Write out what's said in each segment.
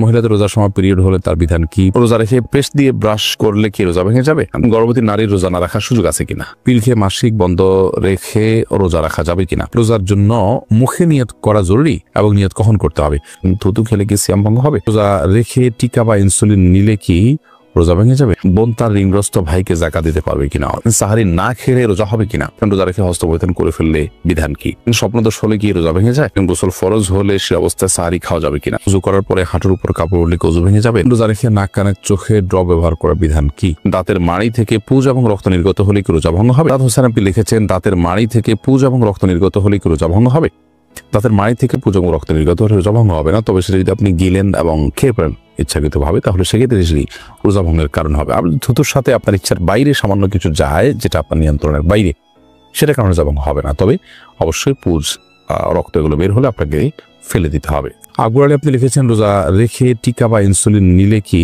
মহিলাদের রোজার সময় পিরিয়ড হলে তার বিধান কি? রোজা রেখে পেস্ট দিয়ে ব্রাশ করলে কি রোজা ভেঙে যাবে? গর্ভবতী নারীর রোজা না রাখার সুযোগ আছে কিনা? পিল খেয়ে মাসিক বন্ধ রেখে রোজা রাখা যাবে কিনা? রোজার জন্য মুখে নিয়ত করা জরুরি এবং নিয়ত কখন করতে হবে? থুতু খেলে কি সিয়াম ভঙ্গ হবে? রোজা রেখে টিকা বা ইনসুলিন নিলে কি রোজা ভেঙে যাবে? বোন তার ঋণগ্রস্ত ভাইকে যাকাত দিতে পারবে কিনা? সাহারি না খেলে রোজা হবে কিনা? রোজা রেখে হস্তমৈথুন করে ফেললে বিধান কি? স্বপ্নদোষ হলে কি রোজা ভেঙে যায়? গোসল ফরজ হলে সে অবস্থায় সাহারি খাওয়া যাবে কিনা? ওযু করার পরে হাঁটুর উপর কাপড় উঠলে ওযু ভেঙে যাবে? রোজা রেখে নাক কানের চোখে ড্রপ ব্যবহার করার বিধান কি? দাঁতের মাড়ি থেকে পুজ এবং রক্ত নির্গত হলে কি রোজা ভঙ্গ হবে? দাঁত হোসেন আপনি লিখেছেন দাঁতের মাড়ি থেকে পুজ এবং রক্ত নির্গত হলে কি রোজা ভঙ্গ হবে? দাঁতের মাড়ি থেকে পুজ এবং রক্ত নির্গত হলে রোজা ভঙ্গ হবে না, তবে সেটা যদি আপনি গিলেন এবং খেয়ে পড়েন ইচ্ছাকৃত ভাবে তাহলে সেক্ষেত্রে সেটি রোজা ভঙ্গের কারণ হবে। আর থুতুর সাথে আপনার ইচ্ছার বাইরে সামান্য কিছু যায় যেটা আপনার নিয়ন্ত্রণের বাইরে, সেটা কারণে রোজা ভঙ্গ হবে না, তবে অবশ্যই পুজ রক্ত এগুলো বের হলে আপনাকে ফেলে দিতে হবে। আকবর আলী আপনি লিখেছেন রোজা রেখে টিকা বা ইনসুলিন নিলে কি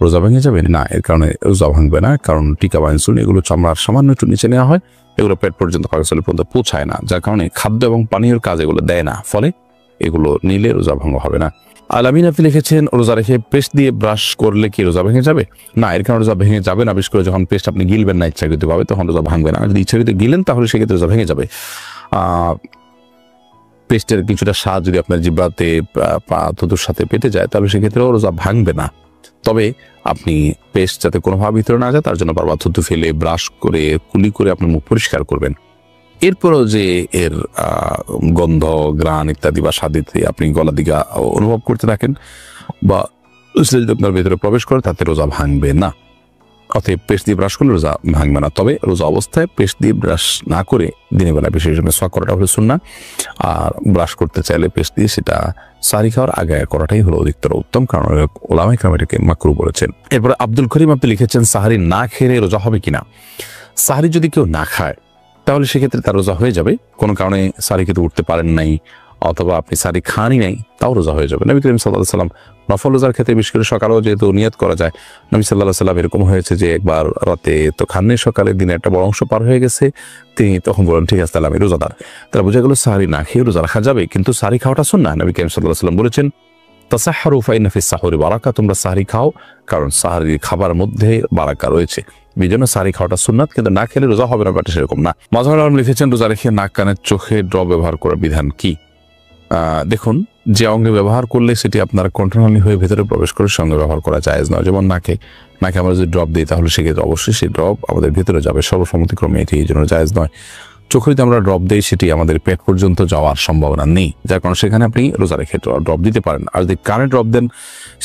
রোজা ভেঙে যাবে? না, এর কারণে রোজা ভাঙবে না, কারণ টিকা বা ইনসুলিন এগুলো চামড়ার সামান্য একটু নিচে নেওয়া হয়, এগুলো পেট পর্যন্ত পাকস্থলী পর্যন্ত পৌঁছায় না, যার কারণে খাদ্য এবং পানীয়র কাজ এগুলো দেয় না, ফলে এগুলো নিলে রোজা ভঙ্গ হবে না। আলামিন আপনি লিখেছেন রোজা রেখে পেস্ট দিয়ে ব্রাশ করলে কি রোজা ভেঙে যাবে? না, এর কারণে রোজা ভেঙে যাবে না, বিশেষ করে যখন পেস্ট আপনি গিলবেন না ইচ্ছাকৃত ভাবে তখন রোজা ভাঙবে না। যদি ইচ্ছাকৃত গিলেন তাহলে সেক্ষেত্রে রোজা ভেঙে যাবে। পেস্টের কিছুটা স্বাদ যদি আপনার জিহ্বাতে থুতুর সাথে পেটে যায় তাহলে সেক্ষেত্রেও রোজা ভাঙবে না, তবে আপনি পেস্ট যাতে কোনোভাবে ভিতরে না যায় তার জন্য বারবার থুতু ফেলে ব্রাশ করে কুলি করে আপনার মুখ পরিষ্কার করবেন। এরপরও যে এর গন্ধ গ্রাণ ইত্যাদি বা স্বাদিতে আপনি গলা দিকে অনুভব করতে থাকেন বা যদি আপনার ভেতরে প্রবেশ করে তাতে রোজা ভাঙবে না। অতএব পেস্ট দিয়ে ব্রাশ করলে রোজা ভাঙবে না, তবে রোজা অবস্থায় পেস্ট দিয়ে ব্রাশ না করে দিনের বেলা বিশেষ মেসওয়াক করাটা হলো সুন্নাহ, আর ব্রাশ করতে চাইলে পেস্ট দিয়ে সেটা সারি খাওয়ার আগে করাটাই হলো অধিকতর উত্তম, কারণ ওলামায়ে কেরাম এটাকে মাকরুহ বলেছেন। এরপরে আব্দুল করিম আপনি লিখেছেন সাহারি না খেলে রোজা হবে কিনা? সাহারি যদি কেউ না খায় তাহলে সেক্ষেত্রে তার রোজা হয়ে যাবে, কোনো কারণে সাহারি খেতে উঠতে পারেন নাই অথবা আপনি সাহারি খানই নাই তাও রোজা হয়ে যাবে। নবী করিম সাল্লাল্লাহু আলাইহি ওয়াসাল্লাম নফল রোজার ক্ষেত্রে বিশেষ করে সকালেও যেহেতু নিয়ত করা যায়, নবী সাল্লাল্লাহু আলাইহি ওয়াসাল্লাম এরকম হয়েছে যে একবার রাতে তো খাননি, সকালে দিনে একটা বড় অংশ পার হয়ে গেছে, তিনি তখন বলেন ঠিক আছে তাহলে আমি রোজাদার। তারা বোঝা গেল সাহারি না খেয়ে রোজা রাখা যাবে, কিন্তু সাহারি খাওয়াটা সুন্নাহ। নবী করিম সাল্লাল্লাহু আলাইহি ওয়াসাল্লাম বলেছেন তাসাহহারু ফাইন্না ফিস সাহুরি বারাকা, তোমরা সাহারি খাও কারণ সাহারির খাবার মধ্যে বারাকা রয়েছে, এই জন্য সাহারি খাওয়াটা সুন্নাত, কিন্তু না খেলে রোজা হবে না, ব্যাপারটা সেরকম না। মাজহারুল আলম লিখেছেন রোজা রেখে নাক কানের চোখে ড্রপ ব্যবহার করার বিধান কি? দেখুন, যে অঙ্গে ব্যবহার করলে সেটি আপনার কন্টিনিউয়ালি হয়ে ভেতরে প্রবেশ করে সঙ্গে ব্যবহার করা জায়েজ নয়, যেমন নাকে আমরা যদি ড্রপ দিই তাহলে সেক্ষেত্রে অবশ্যই সেই ড্রপ আমাদের ভেতরে যাবে, সর্বসম্মতিক্রমে এটি এই জন্য জায়েজ নয়। চোখে যদি আমরা ড্রপ দিই সেটি আমাদের পেট পর্যন্ত যাওয়ার সম্ভাবনা নেই, যার কারণে সেখানে আপনি রোজা রেখে ড্রপ দিতে পারেন। আর যদি কানে ড্রপ দেন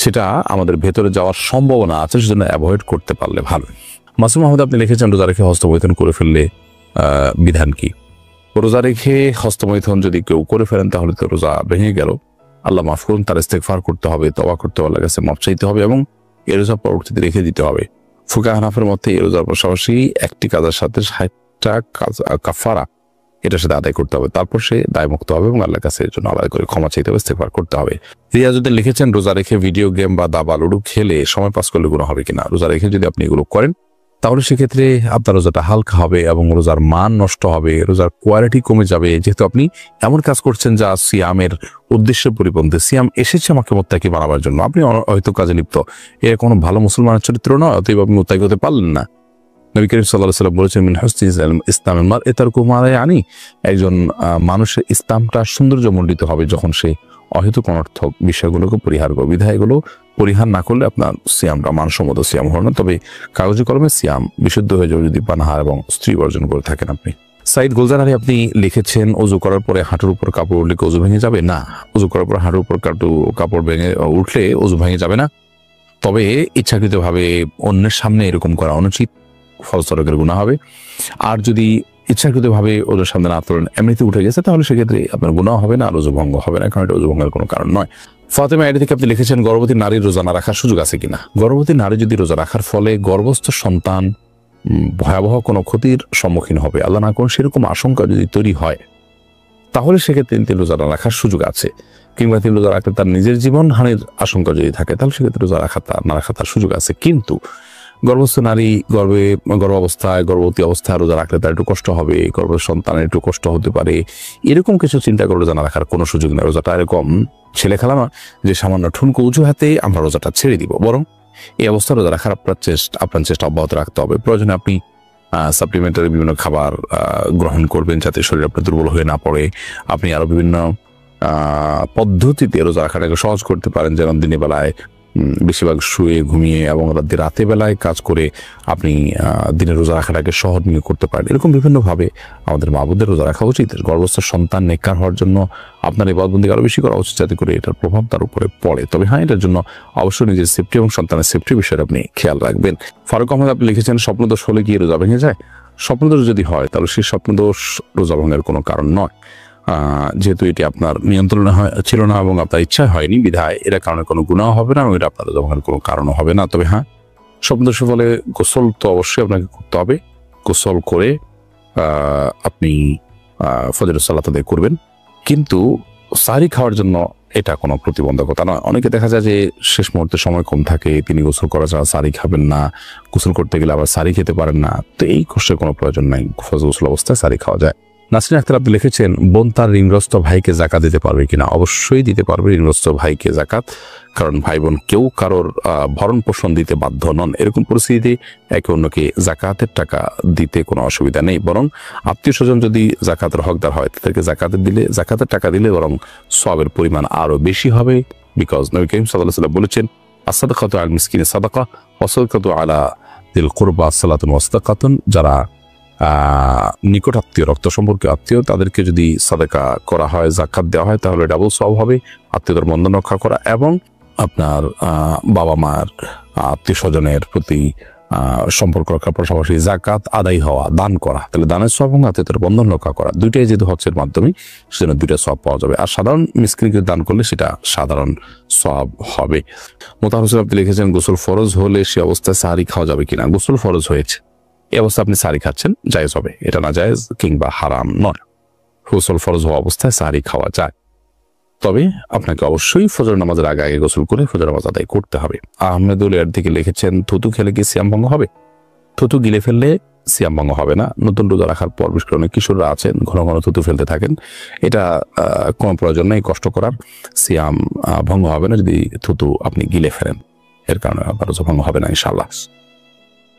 সেটা আমাদের ভেতরে যাওয়ার সম্ভাবনা আছে, সেজন্য অ্যাভয়েড করতে পারলে ভালো। মাসুম আহমদ আপনি লিখেছেন রোজা রেখে হস্তমৈথুন করে ফেললে বিধান কি? রোজা রেখে হস্তমৈথুন যদি কেউ করে ফেলেন তাহলে তো রোজা ভেঙে গেল, আল্লাহ মাফ করুন, তার ইস্তেগফার করতে হবে, তওবা করতে হবে, আল্লাহর কাছে মাফ চাইতে হবে এবং এই রোজা পরবর্তীতে রেখে দিতে হবে। ফুকাহা হানাফের মতে এই রোজার পাশাপাশি একটি কাজার সাথে 60টা কাফারা এটার সাথে আদায় করতে হবে, তারপর সে দায়মুক্ত হবে এবং আল্লাহর কাছে এর জন্য আলাদা করে ক্ষমা চাইতে হবে, ইস্তেগফার করতে হবে। রিয়াজউদ্দিন লিখেছেন রোজা রেখে ভিডিও গেম বা দাবা লুডু খেলে সময় পাস করলে গুনাহ হবে কিনা? রোজা রেখে যদি আপনি এগুলো করেন তাহলে সেক্ষেত্রে আপনার রোজাটা হালকা হবে এবং রোজার মান নষ্ট হবে, রোজার কোয়ালিটি কমে যাবে, যেহেতু আপনি এমন কাজ করছেন যা সিয়ামের উদ্দেশ্যে পরিপন্থী। সিয়াম এসেছে আমাকে মুত্তাকি বানাবার জন্য, আপনি হয়তো কাজে লিপ্ত, এর কোনো ভালো মুসলমানের চরিত্র নয়, অতএব আপনি মুত্তাকি হতে পারলেন না। নবী করিম সাল্লাল্লাহু আলাইহি ওয়াসাল্লাম বলেছেন মিন হুসনি ইসলামিল মারই তারকু মা লা ইয়ানি, একজন মানুষের ইসলামটা সৌন্দর্যমণ্ডিত হবে যখন সে অহেতুক অনর্থক বিষয়গুলোকে পরিহার করবে। বিধায় এগুলো পরিহার না করলে আপনার সিয়ামটা মানসম্মত সিয়াম হবে না, তবে কাগজে কলমে সিয়াম বিশুদ্ধ হয়ে যাবে যদি পানাহার এবং স্ত্রী বর্জন করে থাকেন আপনি। সাইদ গুলজার আলী আপনি লিখেছেন ওযু করার পরে হাঁটুর উপর কাপড় উঠলে ওযু ভেঙে যাবে? না, ওযু করার পর হাঁটুর উপর কাপড় ভেঙে উঠলে ওযু ভেঙে যাবে না, তবে ইচ্ছাকৃতভাবে অন্যের সামনে এরকম করা অনুচিত, ফলস্বরূপ গুনাহ হবে। আর যদি ইচ্ছাকৃতভাবে ওদের সামনে না তোলেন, এমনিতে উঠে গেছে, তাহলে সেক্ষেত্রে আপনার গুনাহ হবে না, আর ওযু ভঙ্গ হবে না, কারণ এটা ওযু ভঙ্গের কোনো কারণ নয়। ফাতেমা আইডি থেকে আপনি লিখেছেন গর্ভবতী নারীর রোজা না রাখার সুযোগ আছে কিনা? গর্ভবতী নারী যদি রোজা রাখার ফলে গর্ভস্থ সন্তান ভয়াবহ কোনো ক্ষতির সম্মুখীন হবে, আল্লাহ না করুন সেরকম আশঙ্কা যদি তৈরি হয়, তাহলে সেক্ষেত্রে তিনি রোজা না রাখার সুযোগ আছে, কিংবা তিনি রোজা রাখতে তার নিজের জীবন হানির আশঙ্কা যদি থাকে তাহলে সেক্ষেত্রে রোজা না রাখা তার সুযোগ আছে। কিন্তু গর্ভস্থ নারী গর্ভাবস্থায় গর্ভবতী অবস্থায় রোজা রাখলে তার একটু কষ্ট হবে, গর্ভের সন্তানের একটু কষ্ট হতে পারে, এরকম কিছু চিন্তা করে রোজা না রাখার কোনো সুযোগ নেই। রোজাটা এরকম ছেলে খেলা না যে সামান্য ঠুনকো উঁচু হাতে আমরা রোজাটা ছেড়ে দিব, বরং এই অবস্থা রোজা রাখার আপনার চেষ্টা অব্যাহত রাখতে হবে। প্রয়োজনে আপনি সাপ্লিমেন্টারি বিভিন্ন খাবার গ্রহণ করবেন যাতে শরীর আপনার দুর্বল হয়ে না পড়ে। আপনি আরো বিভিন্ন পদ্ধতিতে রোজা রাখাটাকে সহজ করতে পারেন, যেমন দিনের বেলায় বেশিরভাগ শুয়ে ঘুমিয়ে এবং রাতে বেলায় কাজ করে আপনি দিনের রোজা রাখাটাকে সহজ নিয়ে করতে পারেন। এরকম বিভিন্নভাবে আমাদের মা বোনদের রোজা রাখা উচিত। গর্ভস্থ সন্তান নেককার হওয়ার জন্য আপনার ইবাদতবন্দি আরো বেশি করা উচিত, যাতে করে এটার প্রভাব তার উপরে পড়ে। তবে হ্যাঁ, এটার জন্য অবশ্যই নিজের সেফটি এবং সন্তানের সেফটির বিষয়ে আপনি খেয়াল রাখবেন। ফারুক আহমেদ আপনি লিখেছেন, স্বপ্নদোষ হলে কি রোজা ভেঙে যায়? স্বপ্নদোষ যদি হয় তাহলে সেই স্বপ্নদোষ রোজা ভাঙার কোনো কারণ নয়। যেহেতু এটি আপনার নিয়ন্ত্রণে ছিল না এবং আপনার ইচ্ছায় হয়নি, বিধায় এর কারণে কোনো গুনাহ হবে না এবং এটা আপনার রোজা ভাঙার কোনো কারণও হবে না। তবে হ্যাঁ, স্বপ্নদোষের ফলে গোসল তো অবশ্যই আপনাকে করতে হবে। গোসল করে আপনি ফজরের সালাত আদায় করবেন, কিন্তু সাহরি খাওয়ার জন্য এটা কোনো প্রতিবন্ধকতা নয়। অনেকে দেখা যায় যে শেষ মুহূর্তে সময় কম থাকে, তিনি গোসল করা ছাড়া সাহরি খাবেন না, গোসল করতে গেলে আবার সাহরি খেতে পারেন না। তো এই কষ্টের কোনো প্রয়োজন নাই, গোসল অবস্থায় সাহরি খাওয়া যায়। নাসরিন আক্তার আপনি লিখেছেন, বোন তার ঋণগ্রস্ত ভাইকে জাকাত দিতে পারবে কিনা? অবশ্যই দিতে পারবে ঋণগ্রস্ত ভাইকে জাকাত, কারণ ভাই বোন কেউ কারোর ভরণ পোষণ দিতে বাধ্য নন। এরকম পরিস্থিতিতে একে অন্যকে জাকাতের টাকা দিতে কোনো অসুবিধা নেই, বরং আত্মীয় স্বজন যদি জাকাতের হকদার হয় তাদেরকে জাকাতের টাকা দিলে বরং সওয়াবের পরিমাণ আরো বেশি হবে। বিকজ নবী করিম সাল্লাল্লাহু আলাইহি ওয়াসাল্লাম বলেছেন, আস-সাদাকাতু আলাল মিসকিনি সাদাকা ওয়া সাদাকাতু আলা যিল কুরবা সালাতুন ওয়া সাদাকাতুন। যারা নিকট আত্মীয়, রক্ত সম্পর্কে আত্মীয়, তাদেরকে যদি সাদাকা করা হয়, জাকাত দেওয়া হয়, তাহলে ডাবল সওয়াব হবে। আত্মীয়দের বন্ধন রক্ষা করা এবং আপনার বাবা মার আত্মীয় স্বজনের প্রতি সম্পর্ক রক্ষার পাশাপাশি জাকাত আদায় হওয়া, দান করা, তাহলে দানের সওয়াব এবং আত্মীয়দের বন্ধন রক্ষা করা দুইটাই যেহেতু হজের মাধ্যমে, সেজন্য দুইটা সওয়াব পাওয়া যাবে। আর সাধারণ মিসকিনকে দান করলে সেটা সাধারণ সওয়াব হবে। মোতাহার হোসেন আপনি লিখেছেন, গোসল ফরজ হলে সে অবস্থায় সাহরি খাওয়া যাবে কিনা? গোসল ফরজ হয়েছে, এই অবস্থায় আপনি সাহরি খাচ্ছেন, জায়েজ হবে, এটা না জায়েজ কিংবা হারাম নয়। গোসল ফরজ হওয়া অবস্থায় সাহরি খাওয়া যায়, তবে আপনাকে অবশ্যই ফজর নামাজের আগে আগে গোসল করে ফজর নামাজ আদায় করতে হবে। আহমেদুল এর দিকে লিখেছেন, থুতু খেলে কি সিয়াম ভঙ্গ হবে? থুতু গিলে ফেললে সিয়াম ভঙ্গ হবে না। নতুন রোজা রাখার পর বিশেষ করে অনেক কিশোররা আছেন ঘন ঘন থুতু ফেলতে থাকেন, এটা কোনো প্রয়োজন নেই কষ্ট করার। সিয়াম ভঙ্গ হবে না যদি থুতু আপনি গিলে ফেলেন, এর কারণে আপনার রোজা ভঙ্গ হবে না ইনশাআল্লাহ।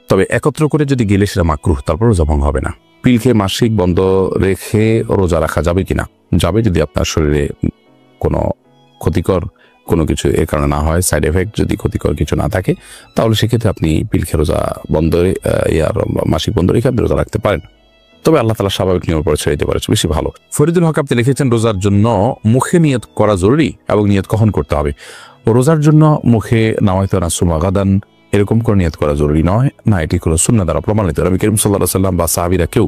তবে একত্র করে যদি গেলে সেটা মাকরুহ, তারপর রোজা ভঙ্গ হবে না। পিল খেয়ে মাসিক বন্ধ রেখে রোজা রাখা যাবে কিনা? যাবে, যদি আপনার শরীরে কোনো ক্ষতিকর কোনো কিছু এর কারণে না হয়, সাইড এফেক্ট যদি ক্ষতিকর কিছু না থাকে, তাহলে সেক্ষেত্রে আপনি পিল খেয়ে রোজা বন্ধ মাসিক বন্ধ রেখে আপনি রোজা রাখতে পারেন। তবে আল্লাহ তাআলা স্বাভাবিক নিয়ম পরে ছেড়ে দিতে পারে, বেশি ভালো। ফরিদুল হক আপনি লিখেছেন, রোজার জন্য মুখে নিয়ত করা জরুরি এবং নিয়ত কখন করতে হবে? রোজার জন্য মুখে নাওয়াইতু নাসুমা গাদান এরকম করে নিয়ত করা জরুরি নয়, না এটি কোনো সুন্নাহ দ্বারা প্রমাণিত। নবী করিম সাল্লাল্লাহু আলাইহি ওয়াসাল্লাম বা সাহাবীরা কেউ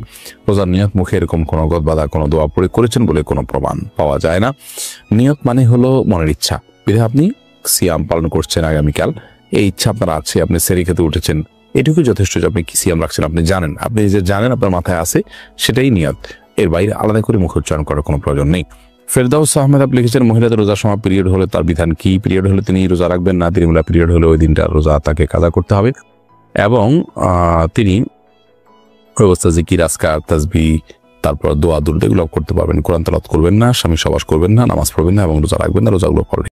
রোজার নিয়ত মুখে এরকম কোনো গদ বাঁধা কোনো দোয়া পড়ে করেছেন বলে কোনো প্রমাণ পাওয়া যায় না। নিয়ত মানে হলো মনের ইচ্ছা, বিধায় আপনি সিয়াম পালন করছেন আগামীকাল, এই ইচ্ছা আপনার আছে, আপনি সেহরি খেতে উঠেছেন, এটুকু যথেষ্ট যে আপনি কি সিয়াম রাখছেন আপনি জানেন, আপনি যে জানেন আপনার মাথায় আছে, সেটাই নিয়ত। এর বাইরে আলাদা করে মুখ উচ্চারণ করার কোনো প্রয়োজন নেই। ফেরদাউস আহমেদ আপনি লিখেছেন, মহিলাদের রোজার সময় পিরিয়ড হলে তার বিধান কি? পিরিয়ড হলে তিনি রোজা রাখবেন না, তিনি পিরিয়ড হলে ওই দিনটা রোজা তাকে কাজা করতে হবে এবং তিনি অবস্থা জিকির, আজকার, তাসবিহ, তারপর দোয়া দুরুদ এগুলো করতে পারবেন। কোরআন তেলাওয়াত করবেন না, স্বামী সহবাস করবেন না, নামাজ পড়বেন না এবং রোজা রাখবেন না, রোজাগুলো পড়বেন।